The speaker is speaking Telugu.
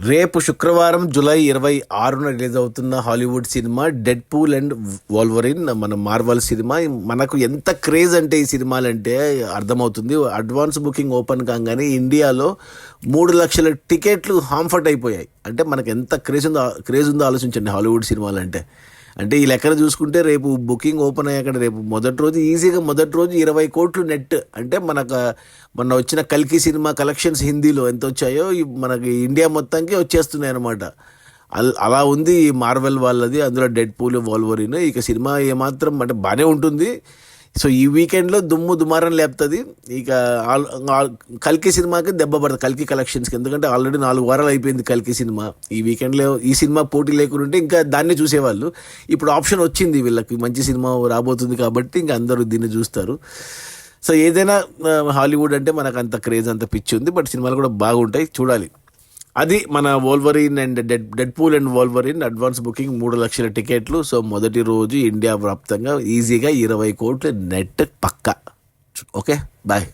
రేపు శుక్రవారం జూలై 26న రిలీజ్ అవుతున్న Hollywood cinema Deadpool and Wolverine, మన మార్వల్ సినిమా. మనకు ఎంత క్రేజ్ అంటే ఈ సినిమాలంటే అర్థమవుతుంది. అడ్వాన్స్ బుకింగ్ ఓపెన్ కాగానే ఇండియాలో 3 లక్షల టికెట్లు హాంఫర్ట్ అయిపోయాయి. అంటే మనకు ఎంత క్రేజ్ ఉందో ఆలోచించండి హాలీవుడ్ సినిమాలంటే. అంటే ఈ లెక్కన చూసుకుంటే రేపు బుకింగ్ ఓపెన్ అయ్యాక రేపు మొదటి రోజు 20 కోట్లు నెట్. అంటే మొన్న వచ్చిన కల్కి సినిమా కలెక్షన్స్ హిందీలో ఎంత వచ్చాయో మనకి ఇండియా మొత్తానికి వచ్చేస్తున్నాయి అనమాట. అలా ఉంది ఈ మార్వెల్ వాళ్ళది. అందులో డెడ్ పూల్ వోల్వరిన్. ఇక సినిమా ఏమాత్రం అంటే బాగానే ఉంటుంది. సో ఈ వీకెండ్లో దుమారం లేపుతుంది. ఇక కల్కి సినిమాకి దెబ్బ పడుతుంది, కల్కి కలెక్షన్స్కి. ఎందుకంటే ఆల్రెడీ 4 వారాలు అయిపోయింది కల్కి సినిమా. ఈ వీకెండ్లో ఈ సినిమా పోటీ లేకుంటే ఇంకా దాన్ని చూసేవాళ్ళు. ఇప్పుడు ఆప్షన్ వచ్చింది వీళ్ళకి, మంచి సినిమా రాబోతుంది కాబట్టి ఇంకా అందరూ దీన్ని చూస్తారు. సో ఏదైనా హాలీవుడ్ అంటే మనకు అంత క్రేజ్, అంత పిచ్చి ఉంది. బట్ సినిమాలు కూడా బాగుంటాయి, చూడాలి. అది మన Wolverine and Deadpool and Wolverine advance booking 3 లక్షల టికెట్లు. సో మొదటి రోజు ఇండియా వ్యాప్తంగా ఈజీగా 20 కోట్లు నెట్ పక్కా. Okay, bye.